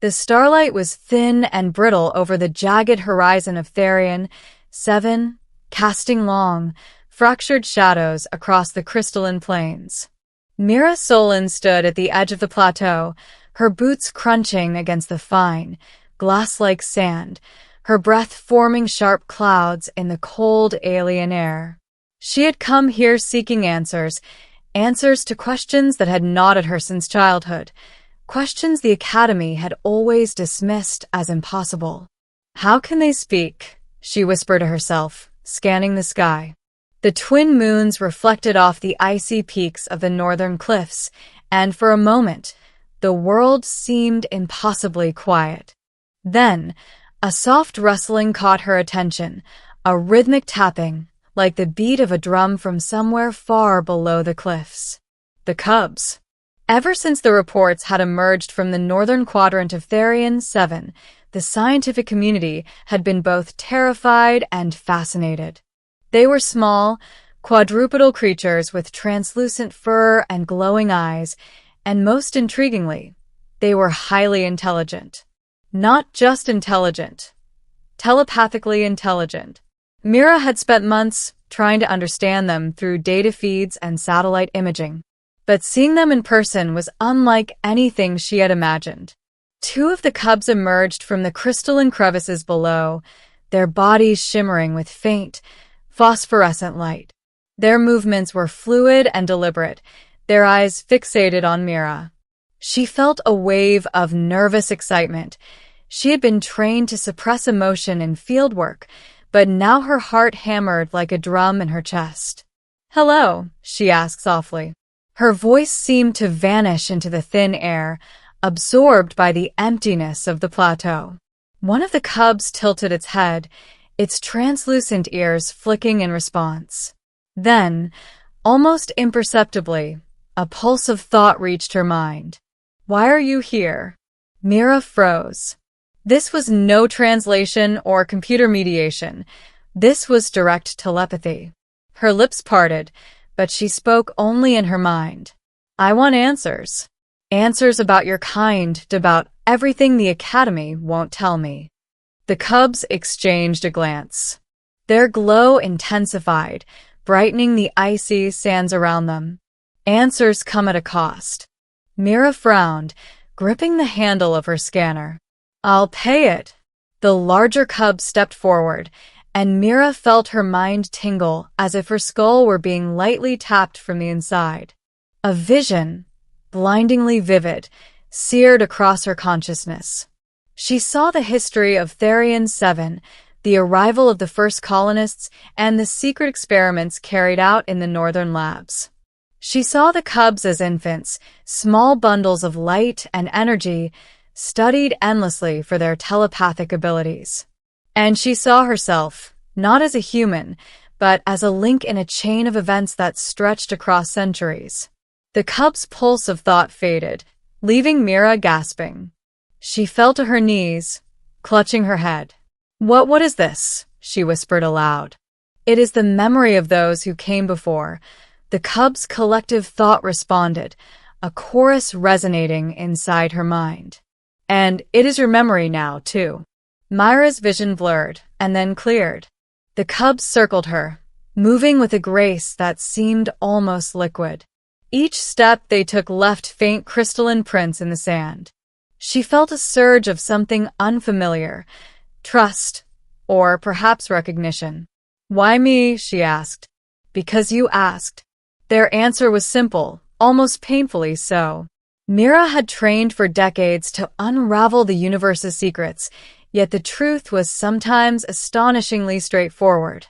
The starlight was thin and brittle over the jagged horizon of Therion 7, casting long, fractured shadows across the crystalline plains. Mira Solon stood at the edge of the plateau, her boots crunching against the fine, glass-like sand, her breath forming sharp clouds in the cold alien air. She had come here seeking answers to questions that had gnawed her since childhood, questions the Academy had always dismissed as impossible. "How can they speak?" she whispered to herself, scanning the sky. The twin moons reflected off the icy peaks of the northern cliffs, and for a moment, the world seemed impossibly quiet. Then, a soft rustling caught her attention, a rhythmic tapping, like the beat of a drum from somewhere far below the cliffs. The cubs. Ever since the reports had emerged from the northern quadrant of Therion 7, the scientific community had been both terrified and fascinated. They were small, quadrupedal creatures with translucent fur and glowing eyes, and most intriguingly, they were highly intelligent. Not just intelligent, telepathically intelligent. Mira had spent months trying to understand them through data feeds and satellite imaging, but seeing them in person was unlike anything she had imagined. Two of the cubs emerged from the crystalline crevices below, their bodies shimmering with faint, phosphorescent light. Their movements were fluid and deliberate, their eyes fixated on Mira. She felt a wave of nervous excitement. She had been trained to suppress emotion in fieldwork, but now her heart hammered like a drum in her chest. "Hello," she asked softly. Her voice seemed to vanish into the thin air, absorbed by the emptiness of the plateau. One of the cubs tilted its head, its translucent ears flicking in response. Then, almost imperceptibly, a pulse of thought reached her mind. "Why are you here?" Mira froze. This was no translation or computer mediation. This was direct telepathy. Her lips parted, but she spoke only in her mind. "I want answers. Answers about your kind, about everything the Academy won't tell me." The cubs exchanged a glance. Their glow intensified, brightening the icy sands around them. Answers come at a cost. Mira frowned, gripping the handle of her scanner. "I'll pay it." The larger cub stepped forward, and Mira felt her mind tingle as if her skull were being lightly tapped from the inside. A vision, blindingly vivid, seared across her consciousness. She saw the history of Therion 7, the arrival of the first colonists, and the secret experiments carried out in the northern labs. She saw the cubs as infants, small bundles of light and energy, studied endlessly for their telepathic abilities. And she saw herself, not as a human, but as a link in a chain of events that stretched across centuries. The cub's pulse of thought faded, leaving Mira gasping. She fell to her knees, clutching her head. What is this?" she whispered aloud. "It is the memory of those who came before." The cub's collective thought responded, a chorus resonating inside her mind. "And it is your memory now, too." Mira's vision blurred, and then cleared. The cubs circled her, moving with a grace that seemed almost liquid. Each step they took left faint crystalline prints in the sand. She felt a surge of something unfamiliar, trust, or perhaps recognition. "Why me?" she asked. "Because you asked." Their answer was simple, almost painfully so. Mira had trained for decades to unravel the universe's secrets, yet the truth was sometimes astonishingly straightforward.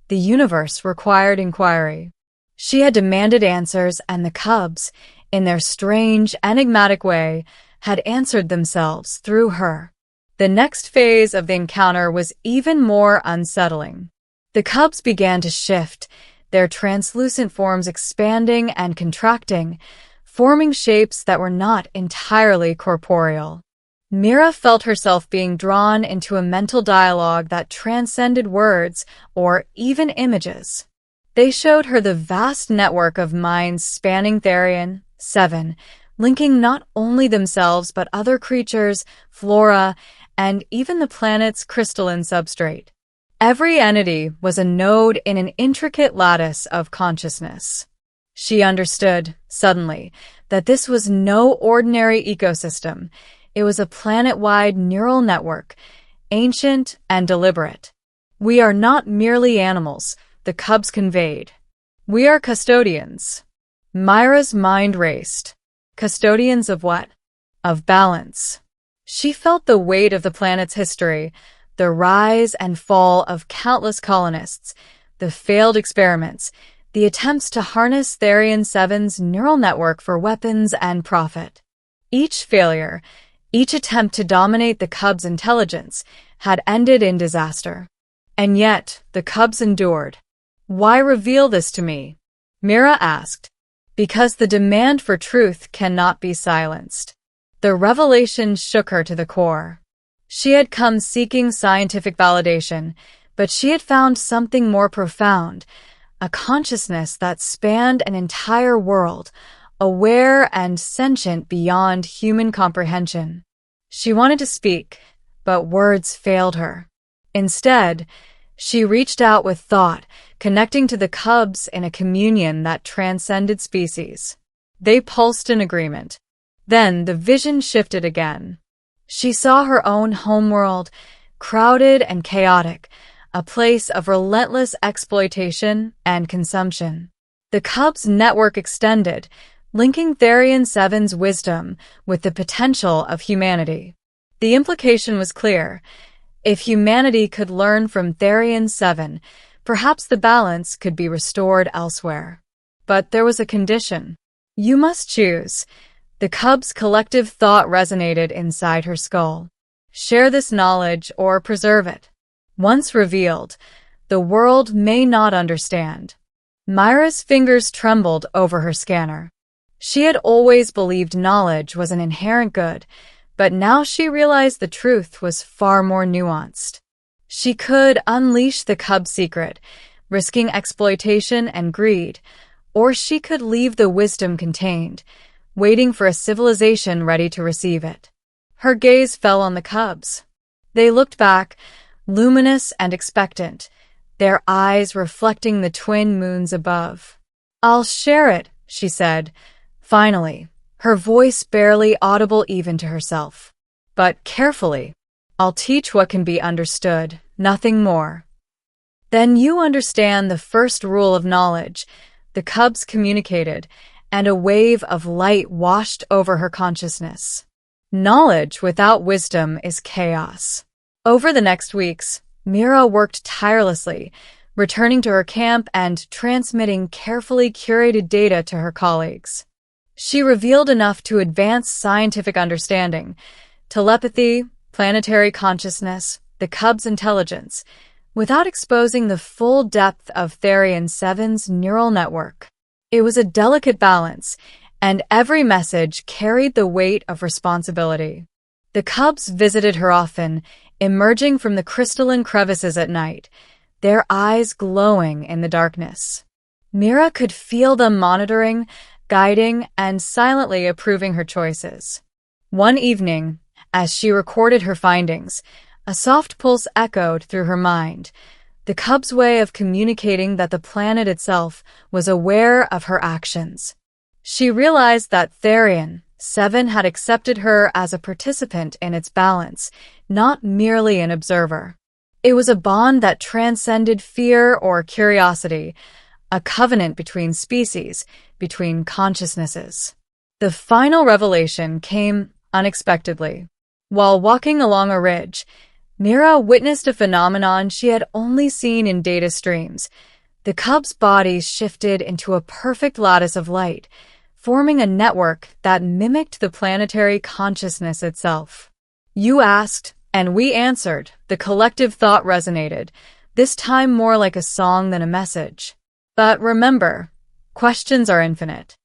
The universe required inquiry. She had demanded answers, and the cubs, in their strange, enigmatic way, had answered themselves through her. The next phase of the encounter was even more unsettling. The cubs began to shift, their translucent forms expanding and contracting, forming shapes that were not entirely corporeal. Mira felt herself being drawn into a mental dialogue that transcended words or even images. They showed her the vast network of minds spanning Therion 7, linking not only themselves but other creatures, flora, and even the planet's crystalline substrate. Every entity was a node in an intricate lattice of consciousness. She understood, suddenly, that this was no ordinary ecosystem. It was a planet-wide neural network, ancient and deliberate. "We are not merely animals," the cubs conveyed. "We are custodians." Myra's mind raced. Custodians of what? Of balance. She felt the weight of the planet's history, the rise and fall of countless colonists, the failed experiments, the attempts to harness Therion 7's neural network for weapons and profit. Each failure, each attempt to dominate the cubs' intelligence, had ended in disaster. And yet, the cubs endured. "Why reveal this to me?" Myra asked. "Because the demand for truth cannot be silenced." The revelation shook her to the core. She had come seeking scientific validation, but she had found something more profound, a consciousness that spanned an entire world, aware and sentient beyond human comprehension. She wanted to speak, but words failed her. Instead, she reached out with thought, connecting to the cubs in a communion that transcended species. They pulsed in agreement. Then the vision shifted again. She saw her own homeworld, crowded and chaotic, a place of relentless exploitation and consumption. The cubs' network extended, linking Therion 7's wisdom with the potential of humanity. The implication was clear. If humanity could learn from Therion 7, perhaps the balance could be restored elsewhere. But there was a condition. "You must choose." The cub's collective thought resonated inside her skull. "Share this knowledge or preserve it. Once revealed, the world may not understand." Myra's fingers trembled over her scanner. She had always believed knowledge was an inherent good, but now she realized the truth was far more nuanced. She could unleash the cub's secret, risking exploitation and greed, or she could leave the wisdom contained, waiting for a civilization ready to receive it. Her gaze fell on the cubs. They looked back, luminous and expectant, their eyes reflecting the twin moons above. "I'll share it," she said, finally, her voice barely audible even to herself. "But carefully. I'll teach what can be understood, nothing more." "Then you understand the first rule of knowledge," the cubs communicated, and a wave of light washed over her consciousness. "Knowledge without wisdom is chaos." Over the next weeks, Myra worked tirelessly, returning to her camp and transmitting carefully curated data to her colleagues. She revealed enough to advance scientific understanding, telepathy, planetary consciousness, the cub's intelligence, without exposing the full depth of Therion 7's neural network. It was a delicate balance, and every message carried the weight of responsibility. The cubs visited her often, emerging from the crystalline crevices at night, their eyes glowing in the darkness. Myra could feel them monitoring, guiding, and silently approving her choices. One evening, as she recorded her findings, a soft pulse echoed through her mind, the cub's way of communicating that the planet itself was aware of her actions. She realized that Therion 7 had accepted her as a participant in its balance, not merely an observer. It was a bond that transcended fear or curiosity, a covenant between species, between consciousnesses. The final revelation came unexpectedly. While walking along a ridge, Myra witnessed a phenomenon she had only seen in data streams. The cub's bodies shifted into a perfect lattice of light, forming a network that mimicked the planetary consciousness itself. "You asked, and we answered," the collective thought resonated, this time more like a song than a message. But remember, questions are infinite.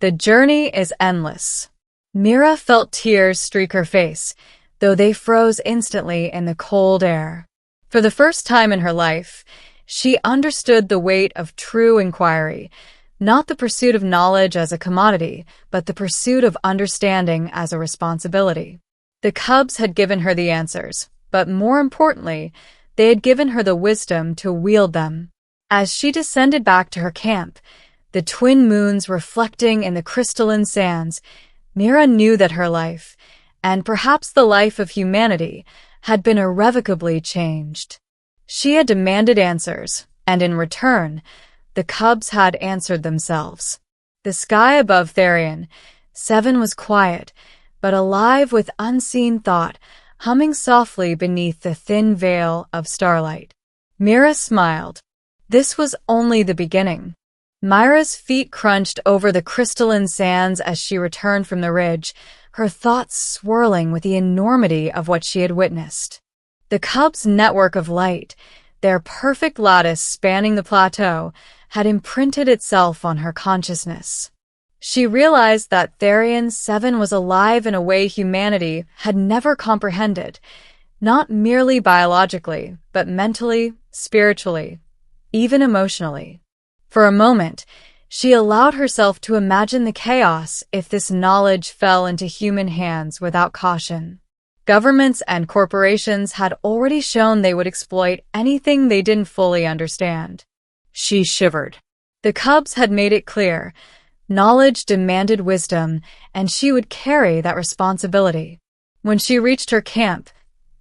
The journey is endless. Myra felt tears streak her face, though they froze instantly in the cold air. For the first time in her life, she understood the weight of true inquiry, Not the pursuit of knowledge as a commodity, but the pursuit of understanding as a responsibility. The cubs had given her the answers, but more importantly, they had given her the wisdom to wield them. As she descended back to her camp, the twin moons reflecting in the crystalline sands, Mira knew that her life, and perhaps the life of humanity, had been irrevocably changed. She had demanded answers, and in return, the cubs had answered themselves. The sky above Therion, 7 was quiet, but alive with unseen thought, humming softly beneath the thin veil of starlight. Mira smiled. This was only the beginning. Myra's feet crunched over the crystalline sands as she returned from the ridge, her thoughts swirling with the enormity of what she had witnessed. The cubs' network of light, their perfect lattice spanning the plateau, had imprinted itself on her consciousness. She realized that Therion 7 was alive in a way humanity had never comprehended, not merely biologically, but mentally, spiritually, even emotionally. For a moment, she allowed herself to imagine the chaos if this knowledge fell into human hands without caution. Governments and corporations had already shown they would exploit anything they didn't fully understand. She shivered. The cubs had made it clear. Knowledge demanded wisdom, and she would carry that responsibility. When she reached her camp,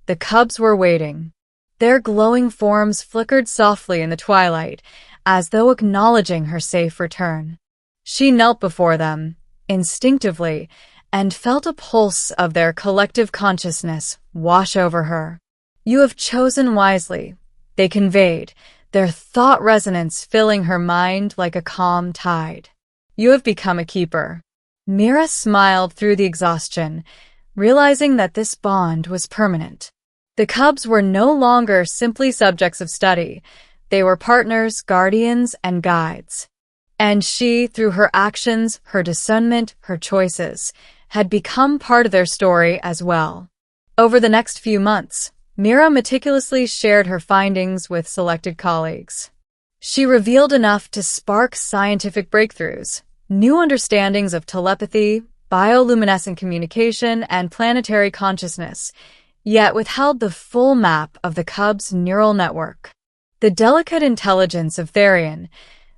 the cubs were waiting. Their glowing forms flickered softly in the twilight, as though acknowledging her safe return. She knelt before them, instinctively, and felt a pulse of their collective consciousness wash over her. "You have chosen wisely," they conveyed, their thought resonance filling her mind like a calm tide. "You have become a keeper." Mira smiled through the exhaustion, realizing that this bond was permanent. The cubs were no longer simply subjects of study. They were partners, guardians, and guides. And she, through her actions, her discernment, her choices, had become part of their story as well. Over the next few months, Mira meticulously shared her findings with selected colleagues. She revealed enough to spark scientific breakthroughs, new understandings of telepathy, bioluminescent communication, and planetary consciousness, yet withheld the full map of the cubs' neural network. The delicate intelligence of Therion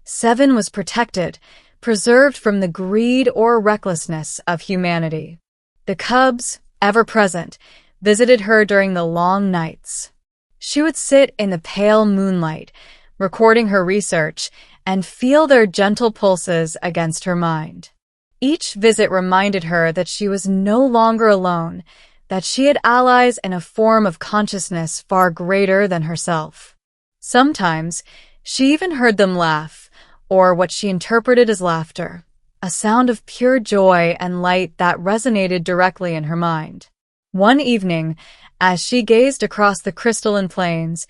7 was protected, preserved from the greed or recklessness of humanity. The cubs, ever present, visited her during the long nights. She would sit in the pale moonlight, recording her research, and feel their gentle pulses against her mind. Each visit reminded her that she was no longer alone, that she had allies in a form of consciousness far greater than herself. Sometimes, she even heard them laugh, or what she interpreted as laughter, a sound of pure joy and light that resonated directly in her mind. One evening, as she gazed across the crystalline plains,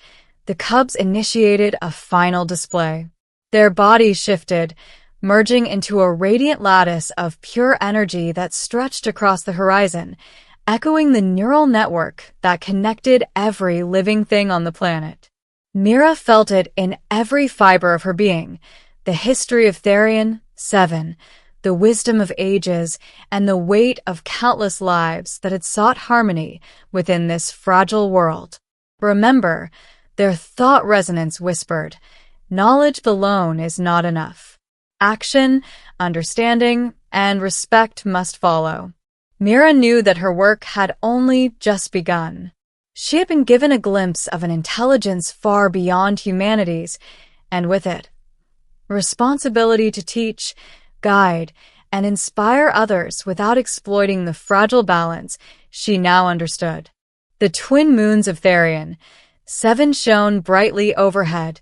the cubs initiated a final display. Their bodies shifted, merging into a radiant lattice of pure energy that stretched across the horizon, echoing the neural network that connected every living thing on the planet. Mira felt it in every fiber of her being, the history of Therion 7, the wisdom of ages, and the weight of countless lives that had sought harmony within this fragile world. Remember, their thought resonance whispered, knowledge alone is not enough. Action, understanding, and respect must follow. Mira knew that her work had only just begun. She had been given a glimpse of an intelligence far beyond humanity's, and with it, responsibility to teach, guide, and inspire others without exploiting the fragile balance she now understood. The twin moons of Therion 7 shone brightly overhead,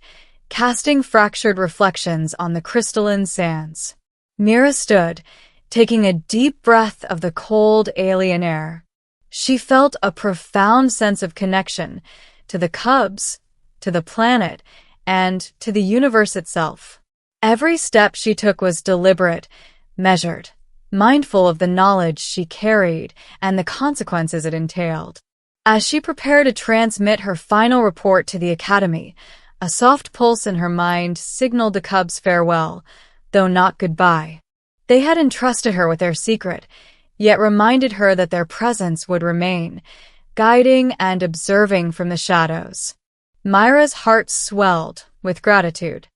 casting fractured reflections on the crystalline sands. Mira stood, taking a deep breath of the cold alien air. She felt a profound sense of connection to the cubs, to the planet, and to the universe itself. Every step she took was deliberate, measured, mindful of the knowledge she carried and the consequences it entailed. As she prepared to transmit her final report to the Academy, a soft pulse in her mind signaled the cubs' farewell, though not goodbye. They had entrusted her with their secret, yet reminded her that their presence would remain, guiding and observing from the shadows. Myra's heart swelled with gratitude.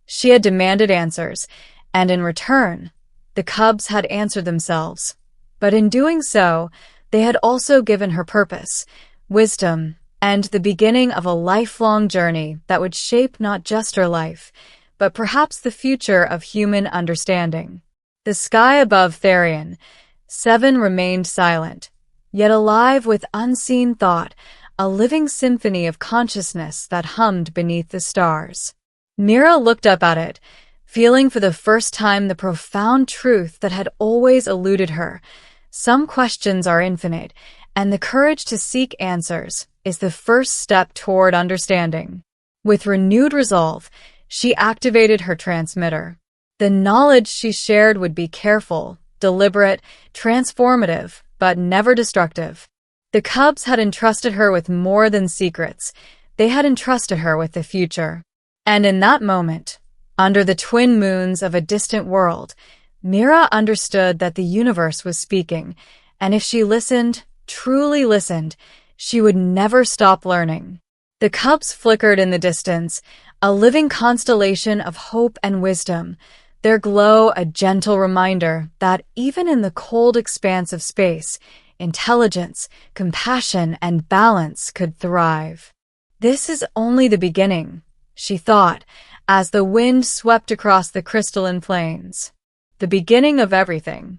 She had demanded answers, and in return, the cubs had answered themselves. But in doing so, they had also given her purpose, wisdom, and the beginning of a lifelong journey that would shape not just her life, but perhaps the future of human understanding. The sky above Therion, 7 remained silent, yet alive with unseen thought, a living symphony of consciousness that hummed beneath the stars. Mira looked up at it, feeling for the first time the profound truth that had always eluded her. Some questions are infinite, and the courage to seek answers is the first step toward understanding. With renewed resolve, she activated her transmitter. The knowledge she shared would be careful, deliberate, transformative, but never destructive. The cubs had entrusted her with more than secrets. They had entrusted her with the future. And in that moment, under the twin moons of a distant world, Mira understood that the universe was speaking, and if she listened, truly listened, she would never stop learning. The cubs flickered in the distance, a living constellation of hope and wisdom, their glow a gentle reminder that even in the cold expanse of space, intelligence, compassion, and balance could thrive. This is only the beginning, she thought, as the wind swept across the crystalline plains. The beginning of everything.